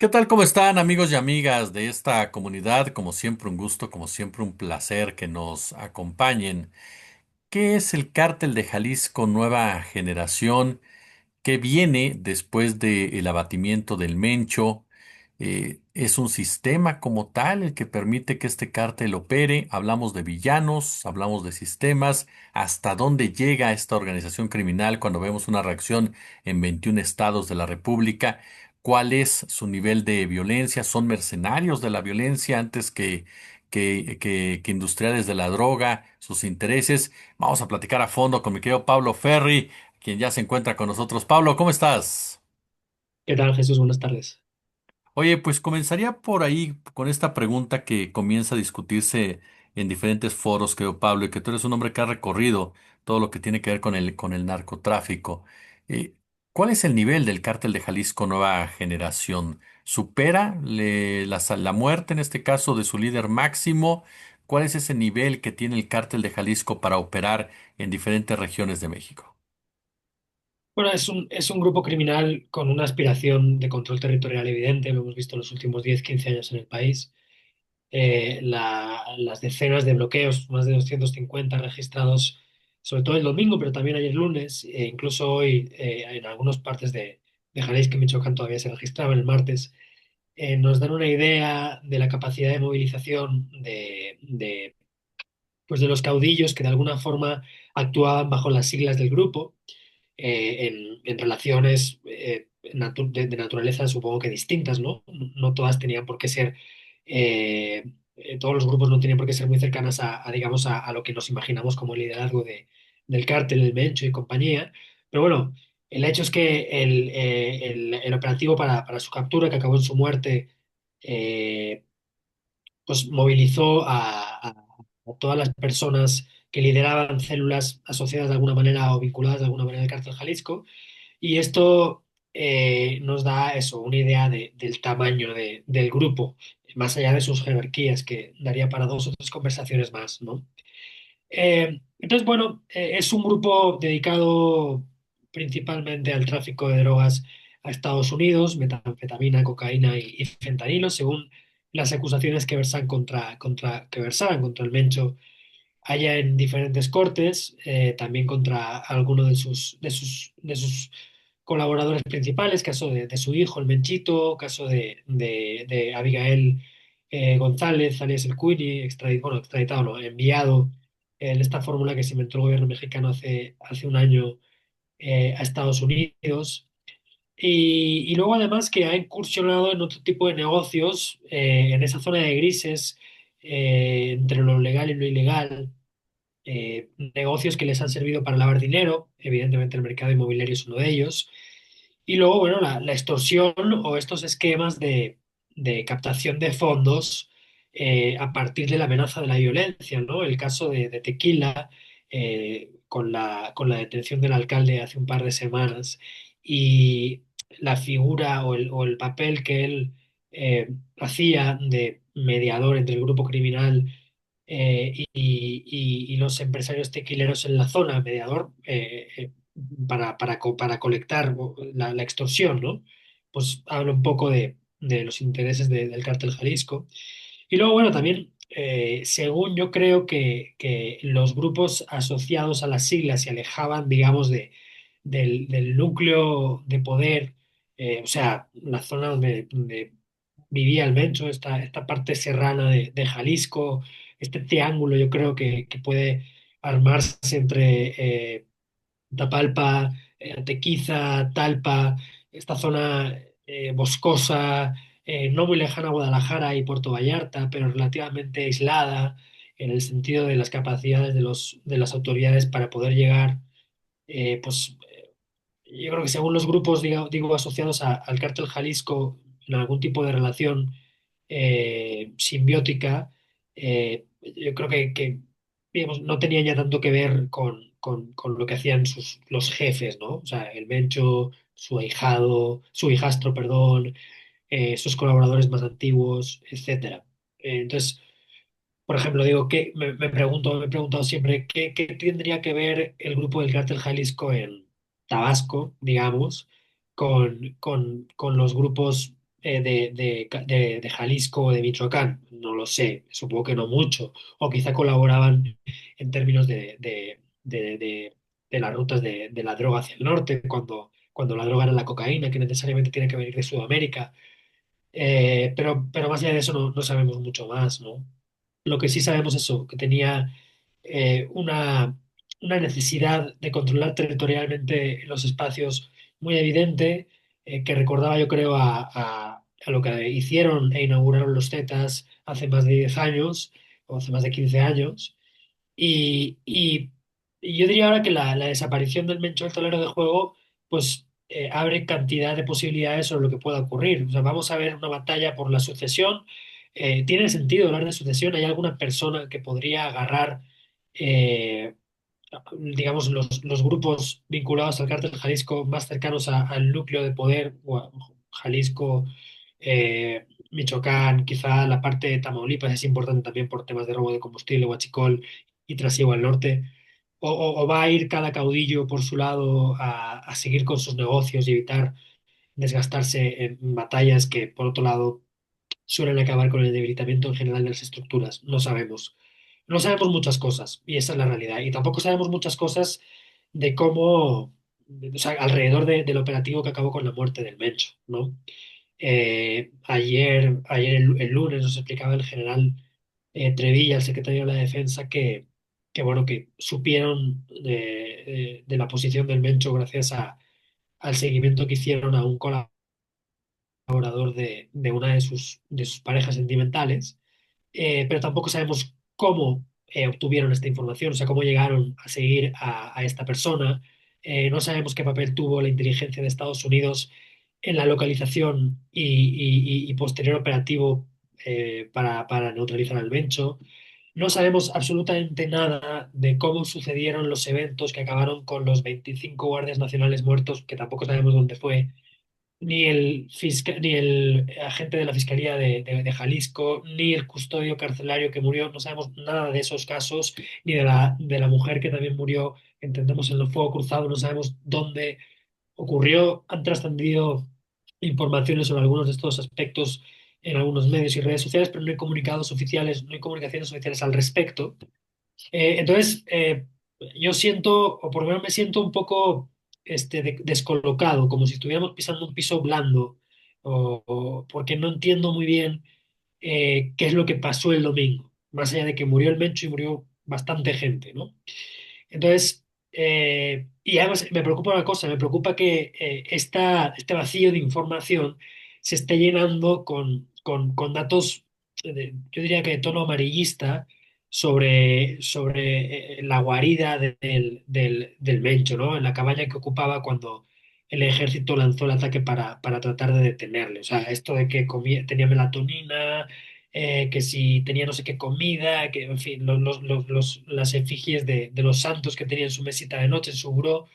¿Qué tal? ¿Cómo están amigos y amigas de esta comunidad? Como siempre un gusto, como siempre un placer que nos acompañen. ¿Qué es el Cártel de Jalisco Nueva Generación? ¿Qué viene después del abatimiento del Mencho? ¿Es un sistema como tal el que permite que este cártel opere? Hablamos de villanos, hablamos de sistemas. ¿Hasta dónde llega esta organización criminal cuando vemos una reacción en 21 estados de la República? ¿Cuál es su nivel de violencia? ¿Son mercenarios de la violencia antes que industriales de la droga? ¿Sus intereses? Vamos a platicar a fondo con mi querido Pablo Ferri, quien ya se encuentra con nosotros. Pablo, ¿cómo estás? ¿Qué tal, Jesús? Buenas tardes. Oye, pues comenzaría por ahí con esta pregunta que comienza a discutirse en diferentes foros, creo, Pablo, y que tú eres un hombre que ha recorrido todo lo que tiene que ver con el narcotráfico. Eh, ¿Cuál es el nivel del cártel de Jalisco Nueva Generación? ¿Supera la muerte, en este caso, de su líder máximo? ¿Cuál es ese nivel que tiene el cártel de Jalisco para operar en diferentes regiones de México? Bueno, es un grupo criminal con una aspiración de control territorial evidente, lo hemos visto en los últimos 10, 15 años en el país. Las decenas de bloqueos, más de 250 registrados, sobre todo el domingo, pero también ayer lunes, e incluso hoy en algunas partes de Jalisco y Michoacán todavía se registraban el martes, nos dan una idea de la capacidad de movilización pues de los caudillos que de alguna forma actuaban bajo las siglas del grupo en relaciones de naturaleza supongo que distintas, ¿no? No todas tenían por qué ser, todos los grupos no tenían por qué ser muy cercanas digamos, a lo que nos imaginamos como el liderazgo del cártel, el Mencho y compañía. Pero bueno, el hecho es que el operativo para su captura, que acabó en su muerte, eh, pues movilizó a todas las personas que lideraban células asociadas de alguna manera o vinculadas de alguna manera al cártel Jalisco. Y esto nos da eso, una idea del tamaño del grupo, más allá de sus jerarquías, que daría para dos o tres conversaciones más, ¿no? Entonces, bueno, es un grupo dedicado principalmente al tráfico de drogas a Estados Unidos, metanfetamina, cocaína y fentanilo, según las acusaciones que que versaban contra el Mencho allá en diferentes cortes, también contra alguno de sus colaboradores principales, caso de su hijo, el Menchito, caso de Abigail González, alias el Cuiri, bueno, extraditado, no, enviado en esta fórmula que se inventó el gobierno mexicano hace un año a Estados Unidos. Y luego además que ha incursionado en otro tipo de negocios, en esa zona de grises, entre lo legal y lo ilegal, negocios que les han servido para lavar dinero, evidentemente el mercado inmobiliario es uno de ellos, y luego, bueno, la extorsión o estos esquemas de captación de fondos a partir de la amenaza de la violencia, ¿no? El caso de Tequila, con la detención del alcalde hace un par de semanas y la figura o el papel que él hacía de mediador entre el grupo criminal y los empresarios tequileros en la zona, mediador, para colectar la extorsión, ¿no? Pues habla un poco de los intereses del cártel Jalisco. Y luego, bueno, también, según yo creo que los grupos asociados a las siglas se alejaban, digamos, del núcleo de poder, o sea, la zona donde vivía el Mencho, esta parte serrana de Jalisco, este triángulo yo creo que puede armarse entre Tapalpa, Tequiza, Talpa, esta zona boscosa, no muy lejana a Guadalajara y Puerto Vallarta, pero relativamente aislada en el sentido de las capacidades de las autoridades para poder llegar, pues yo creo que según los grupos, digo, asociados al cártel Jalisco, en algún tipo de relación simbiótica, yo creo que, digamos, no tenían ya tanto que ver con lo que hacían los jefes, ¿no? O sea, el Mencho, su ahijado, su hijastro, perdón, sus colaboradores más antiguos, etcétera. Entonces, por ejemplo, digo que me he preguntado siempre qué tendría que ver el grupo del Cártel Jalisco en Tabasco, digamos, con los grupos de Jalisco o de Michoacán? No lo sé, supongo que no mucho. O quizá colaboraban en términos de las rutas de la droga hacia el norte, cuando la droga era la cocaína, que necesariamente tiene que venir de Sudamérica. Pero más allá de eso no sabemos mucho más, ¿no? Lo que sí sabemos es eso, que tenía una necesidad de controlar territorialmente los espacios muy evidente, que recordaba yo creo a lo que hicieron e inauguraron los Zetas hace más de 10 años, o hace más de 15 años, y yo diría ahora que la desaparición del Mencho del tablero de juego, pues abre cantidad de posibilidades sobre lo que pueda ocurrir. O sea, vamos a ver una batalla por la sucesión. ¿Tiene sentido hablar de sucesión? ¿Hay alguna persona que podría agarrar, eh, digamos, los grupos vinculados al cártel Jalisco más cercanos al núcleo de poder, o a Jalisco, Michoacán, quizá la parte de Tamaulipas es importante también por temas de robo de combustible, huachicol y trasiego al norte? ¿O va a ir cada caudillo por su lado a seguir con sus negocios y evitar desgastarse en batallas que, por otro lado, suelen acabar con el debilitamiento en general de las estructuras? No sabemos. No sabemos muchas cosas, y esa es la realidad. Y tampoco sabemos muchas cosas de cómo, o sea, alrededor del operativo que acabó con la muerte del Mencho, ¿no? Ayer el lunes nos explicaba el general Trevilla, el secretario de la Defensa, que bueno, que supieron de la posición del Mencho gracias al seguimiento que hicieron a un colaborador de una de sus parejas sentimentales, pero tampoco sabemos cómo obtuvieron esta información, o sea, cómo llegaron a seguir a esta persona. No sabemos qué papel tuvo la inteligencia de Estados Unidos en la localización y posterior operativo para neutralizar al Mencho. No sabemos absolutamente nada de cómo sucedieron los eventos que acabaron con los 25 guardias nacionales muertos, que tampoco sabemos dónde fue, ni el agente de la Fiscalía de Jalisco, ni el custodio carcelario que murió. No sabemos nada de esos casos, ni de la mujer que también murió, entendemos, en el fuego cruzado. No sabemos dónde ocurrió. Han trascendido informaciones sobre algunos de estos aspectos en algunos medios y redes sociales, pero no hay comunicados oficiales, no hay comunicaciones oficiales al respecto. Yo siento, o por lo menos me siento un poco descolocado, como si estuviéramos pisando un piso blando, porque no entiendo muy bien qué es lo que pasó el domingo, más allá de que murió el Mencho y murió bastante gente, ¿no? Entonces, y además me preocupa una cosa, me preocupa que este vacío de información se esté llenando con datos, yo diría que de tono amarillista, sobre la guarida del Mencho, ¿no? En la cabaña que ocupaba cuando el ejército lanzó el ataque para tratar de detenerle. O sea, esto de que tenía melatonina, que si tenía no sé qué comida, que en fin, las efigies de los santos que tenía en su mesita de noche, en su buró.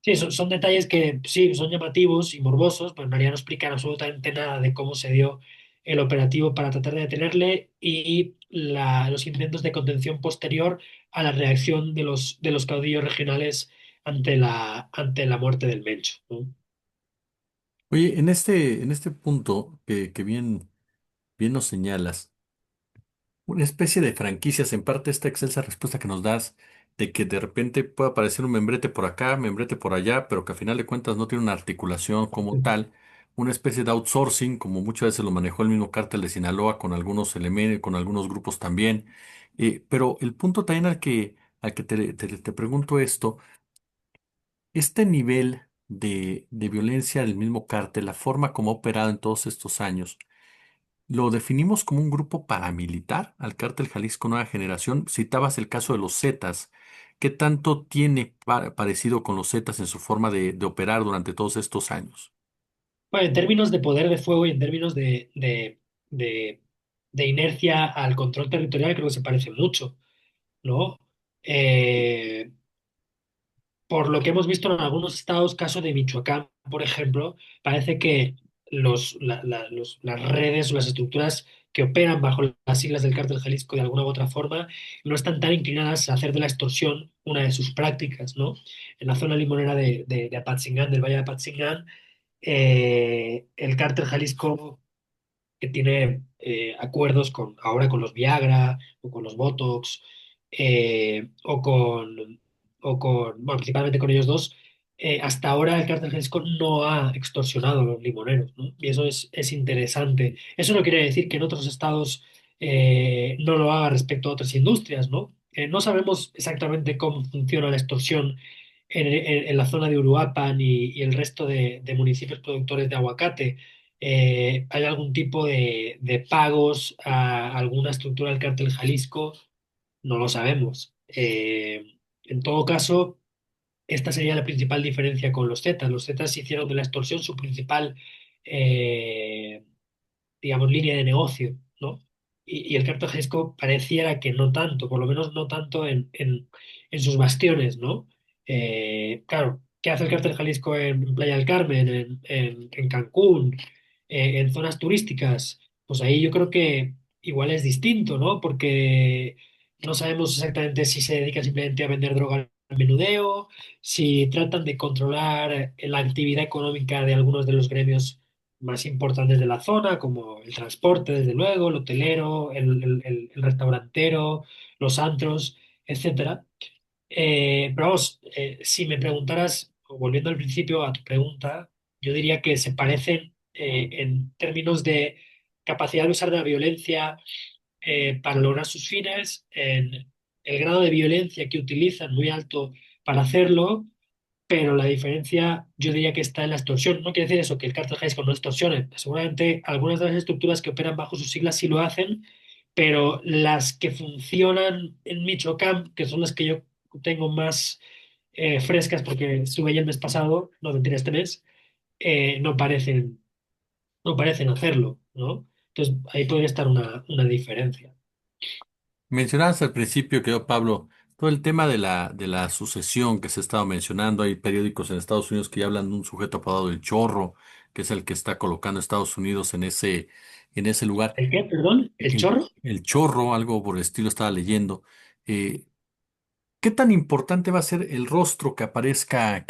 Sí, son detalles que sí, son llamativos y morbosos, pero en realidad no explican absolutamente nada de cómo se dio el operativo para tratar de detenerle y los intentos de contención posterior a la reacción de los caudillos regionales ante la muerte del Mencho, ¿no? Oye, en este punto que bien nos señalas, una especie de franquicias, en parte esta excelsa respuesta que nos das de que de repente puede aparecer un membrete por acá, membrete por allá, pero que a final de cuentas no tiene una articulación como tal, una especie de outsourcing, como muchas veces lo manejó el mismo cártel de Sinaloa con algunos elementos, con algunos grupos también. Pero el punto también al que te pregunto esto, este nivel de violencia del mismo cártel, la forma como ha operado en todos estos años, lo definimos como un grupo paramilitar al Cártel Jalisco Nueva Generación. Citabas el caso de los Zetas. ¿Qué tanto tiene parecido con los Zetas en su forma de operar durante todos estos años? Bueno, en términos de poder de fuego y en términos de inercia al control territorial, creo que se parece mucho, ¿no? Eh, por lo que hemos visto en algunos estados, caso de Michoacán, por ejemplo, parece que las redes o las estructuras que operan bajo las siglas del Cártel Jalisco de alguna u otra forma no están tan inclinadas a hacer de la extorsión una de sus prácticas, ¿no? En la zona limonera de Apatzingán, del Valle de Apatzingán, El cártel Jalisco que tiene acuerdos ahora con los Viagra o con los Botox o bueno, principalmente con ellos dos, hasta ahora el cártel Jalisco no ha extorsionado a los limoneros, ¿no? Y eso es interesante. Eso no quiere decir que en otros estados no lo haga respecto a otras industrias, ¿no? No sabemos exactamente cómo funciona la extorsión en la zona de Uruapan y el resto de municipios productores de aguacate. ¿Hay algún tipo de pagos a alguna estructura del cártel Jalisco? No lo sabemos. En todo caso, esta sería la principal diferencia con los Zetas. Los Zetas hicieron de la extorsión su principal eh, digamos, línea de negocio, ¿no? Y el cártel Jalisco pareciera que no tanto, por lo menos no tanto en sus bastiones, ¿no? Claro, ¿qué hace el cártel Jalisco en Playa del Carmen, en Cancún, en zonas turísticas? Pues ahí yo creo que igual es distinto, ¿no? Porque no sabemos exactamente si se dedica simplemente a vender droga al menudeo, si tratan de controlar la actividad económica de algunos de los gremios más importantes de la zona, como el transporte, desde luego, el hotelero, el restaurantero, los antros, etcétera. Pero vamos, si me preguntaras, o volviendo al principio a tu pregunta, yo diría que se parecen en términos de capacidad de usar la violencia para lograr sus fines, en el grado de violencia que utilizan muy alto para hacerlo, pero la diferencia yo diría que está en la extorsión. No quiere decir eso, que el cártel Jalisco no extorsione. Seguramente algunas de las estructuras que operan bajo sus siglas sí lo hacen, pero las que funcionan en Michoacán, que son las que yo tengo más frescas porque estuve allí el mes pasado, no mentira, este mes, no parecen, no parecen hacerlo, ¿no? Entonces ahí podría estar una diferencia. Mencionabas al principio, querido Pablo, todo el tema de la sucesión que se ha estado mencionando. Hay periódicos en Estados Unidos que ya hablan de un sujeto apodado el Chorro, que es el que está colocando a Estados Unidos en ese lugar. ¿El qué, perdón? ¿El chorro? El Chorro, algo por el estilo estaba leyendo. Eh, ¿Qué tan importante va a ser el rostro que aparezca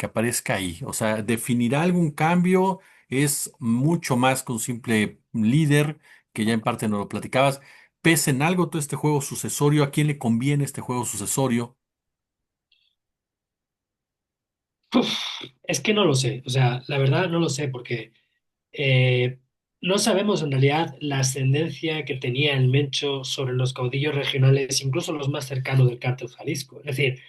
ahí? O sea, ¿definirá algún cambio? ¿Es mucho más que un simple líder, que ya en parte nos lo platicabas? ¿Pesa en algo todo este juego sucesorio? ¿A quién le conviene este juego sucesorio? Uf, es que no lo sé, o sea, la verdad no lo sé porque Eh, no sabemos en realidad la ascendencia que tenía el Mencho sobre los caudillos regionales, incluso los más cercanos del cártel Jalisco. Es decir,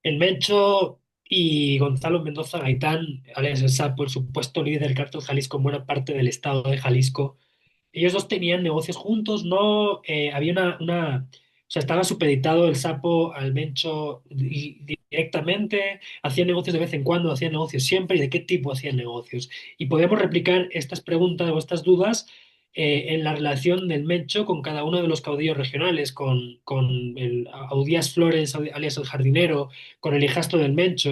el Mencho y Gonzalo Mendoza Gaitán, alias el Sapo, el supuesto líder del cártel Jalisco en buena parte del estado de Jalisco, ellos dos tenían negocios juntos, no había o sea, estaba supeditado el Sapo al Mencho directamente, hacían negocios de vez en cuando, hacían negocios siempre y de qué tipo hacían negocios. Y podemos replicar estas preguntas o estas dudas en la relación del Mencho con cada uno de los caudillos regionales, con el Audías Flores, alias el jardinero, con el hijastro del Mencho,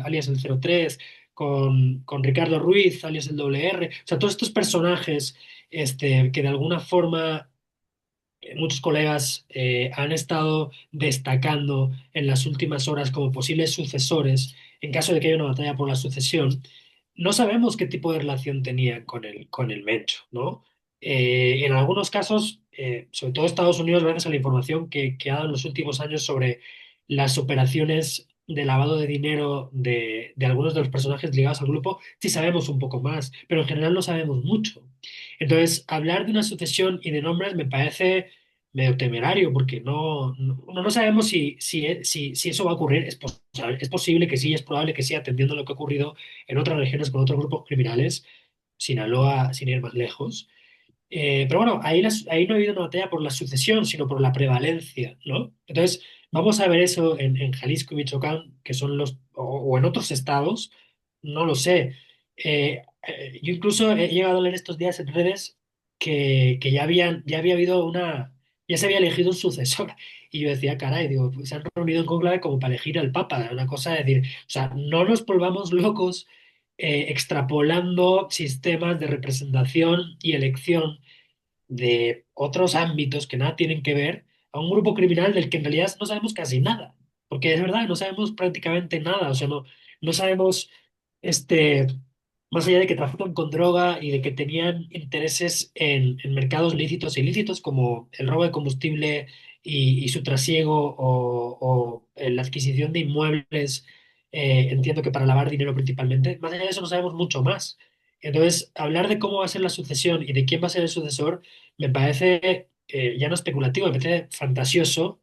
alias el 03, con Ricardo Ruiz, alias el WR. O sea, todos estos personajes que de alguna forma muchos colegas han estado destacando en las últimas horas como posibles sucesores en caso de que haya una batalla por la sucesión. No sabemos qué tipo de relación tenían con el Mencho, ¿no? En algunos casos, sobre todo Estados Unidos, gracias a la información que ha dado en los últimos años sobre las operaciones de lavado de dinero de algunos de los personajes ligados al grupo, sí sabemos un poco más, pero en general no sabemos mucho. Entonces, hablar de una sucesión y de nombres me parece medio temerario, porque no sabemos si eso va a ocurrir. Es posible que sí, es probable que sí, atendiendo lo que ha ocurrido en otras regiones con otros grupos criminales, Sinaloa, sin ir más lejos. Pero bueno, ahí no ha habido una batalla por la sucesión, sino por la prevalencia, ¿no? Entonces, vamos a ver eso en Jalisco y Michoacán, que son o en otros estados, no lo sé. Yo incluso he llegado a leer estos días en redes que ya había habido ya se había elegido un sucesor. Y yo decía, caray, digo, pues se han reunido en conclave como para elegir al Papa, una cosa de decir, o sea, no nos volvamos locos extrapolando sistemas de representación y elección de otros ámbitos que nada tienen que ver a un grupo criminal del que en realidad no sabemos casi nada, porque es verdad, no sabemos prácticamente nada, o sea, no sabemos este, más allá de que trafican con droga y de que tenían intereses en mercados lícitos e ilícitos, como el robo de combustible y su trasiego o la adquisición de inmuebles, entiendo que para lavar dinero principalmente, más allá de eso no sabemos mucho más. Entonces, hablar de cómo va a ser la sucesión y de quién va a ser el sucesor me parece ya no especulativo, me parece fantasioso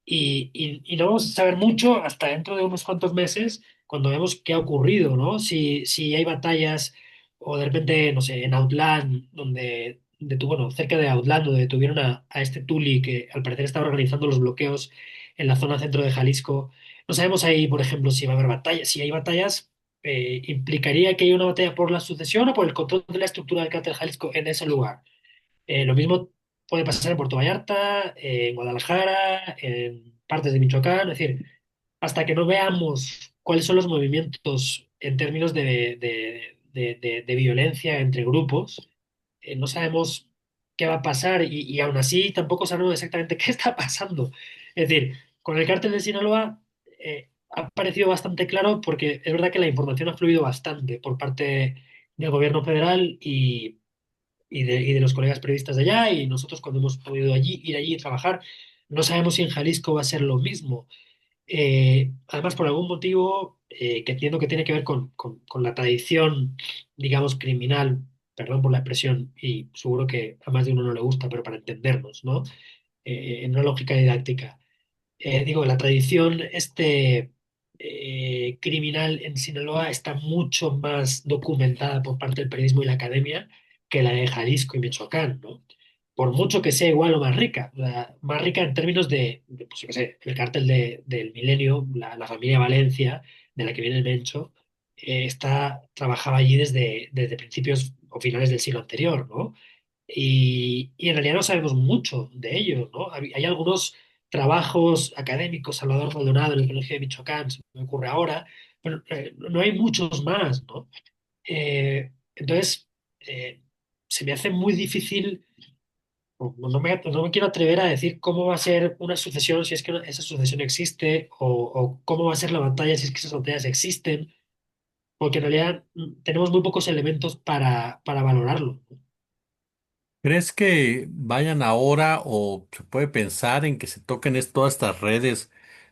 y no vamos a saber mucho hasta dentro de unos cuantos meses cuando vemos qué ha ocurrido, ¿no? Si hay batallas o de repente, no sé, en Outland, bueno, cerca de Outland, donde detuvieron a este Tuli que al parecer estaba organizando los bloqueos en la zona centro de Jalisco. No sabemos ahí, por ejemplo, si va a haber batallas. Si hay batallas, ¿implicaría que hay una batalla por la sucesión o por el control de la estructura del cártel Jalisco en ese lugar? Lo mismo puede pasar en Puerto Vallarta, en Guadalajara, en partes de Michoacán. Es decir, hasta que no veamos cuáles son los movimientos en términos de violencia entre grupos, no sabemos qué va a pasar y aún así tampoco sabemos exactamente qué está pasando. Es decir, con el cártel de Sinaloa ha parecido bastante claro porque es verdad que la información ha fluido bastante por parte del gobierno federal y de los colegas periodistas de allá y nosotros cuando hemos podido ir allí y trabajar. No sabemos si en Jalisco va a ser lo mismo. Además, por algún motivo que entiendo que tiene que ver con la tradición, digamos, criminal, perdón por la expresión, y seguro que a más de uno no le gusta, pero para entendernos, ¿no? En una lógica didáctica. Digo, la tradición criminal en Sinaloa está mucho más documentada por parte del periodismo y la academia que la de Jalisco y Michoacán, ¿no? Por mucho que sea igual o más rica, más rica en términos pues yo qué sé, el cártel del Milenio, la familia Valencia, de la que viene el Mencho, trabajaba allí desde principios o finales del siglo anterior, ¿no? Y en realidad no sabemos mucho de ello, ¿no? Hay algunos trabajos académicos, Salvador Maldonado en el Colegio de Michoacán, se me ocurre ahora, pero no hay muchos más, ¿no? Entonces, se me hace muy difícil, o no me quiero atrever a decir cómo va a ser una sucesión, si es que esa sucesión existe, o cómo va a ser la batalla si es que esas batallas existen, porque en realidad tenemos muy pocos elementos para valorarlo. ¿Crees que vayan ahora o se puede pensar en que se toquen todas estas redes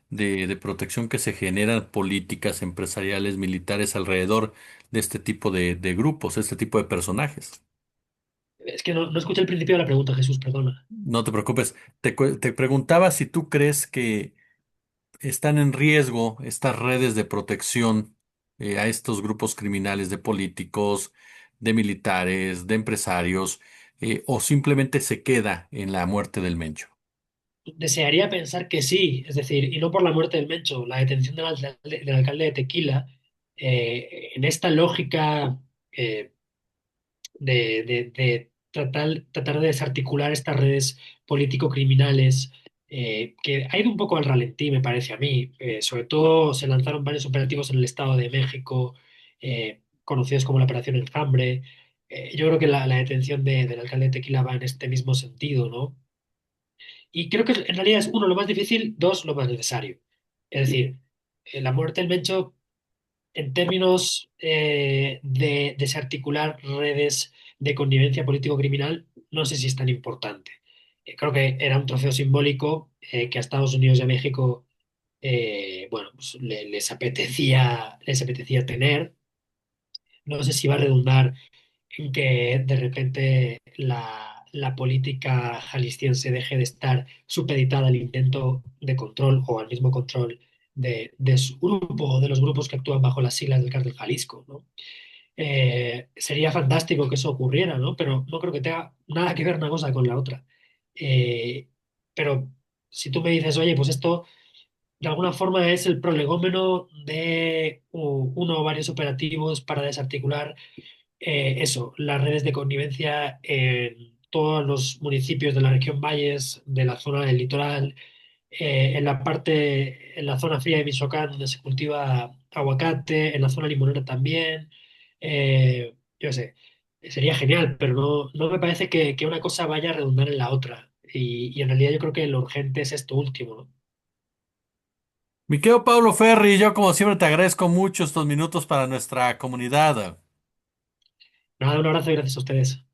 de protección que se generan políticas, empresariales, militares alrededor de este tipo de grupos, este tipo de personajes? Es que no escuché el principio de la pregunta, Jesús, perdona. No te preocupes. Te preguntaba si tú crees que están en riesgo estas redes de protección a estos grupos criminales de políticos, de militares, de empresarios, o simplemente se queda en la muerte del Mencho. Desearía pensar que sí, es decir, y no por la muerte del Mencho, la detención del alcalde de Tequila, en esta lógica eh, de tratar de desarticular estas redes político-criminales, que ha ido un poco al ralentí, me parece a mí. Sobre todo se lanzaron varios operativos en el Estado de México, conocidos como la Operación Enjambre. Yo creo que la detención del alcalde de Tequila va en este mismo sentido, ¿no? Y creo que en realidad es uno lo más difícil, dos lo más necesario. Es decir, la muerte del Mencho, en términos de desarticular redes de connivencia político-criminal, no sé si es tan importante. Creo que era un trofeo simbólico que a Estados Unidos y a México, bueno, pues les apetecía tener. No sé si va a redundar en que de repente la política jalisciense deje de estar supeditada al intento de control o al mismo control de su grupo o de los grupos que actúan bajo las siglas del Cártel Jalisco, ¿no? Sería fantástico que eso ocurriera, ¿no? Pero no creo que tenga nada que ver una cosa con la otra. Eh, pero si tú me dices, oye, pues esto de alguna forma es el prolegómeno de uno o varios operativos para desarticular eso, las redes de connivencia en todos los municipios de la región Valles, de la zona del litoral, en la zona fría de Michoacán, donde se cultiva aguacate, en la zona limonera también. Yo qué sé, sería genial, pero no me parece que una cosa vaya a redundar en la otra. Y en realidad yo creo que lo urgente es esto último, ¿no? Mi querido Pablo Ferri, yo como siempre te agradezco mucho estos minutos para nuestra comunidad. Nada, un abrazo y gracias a ustedes.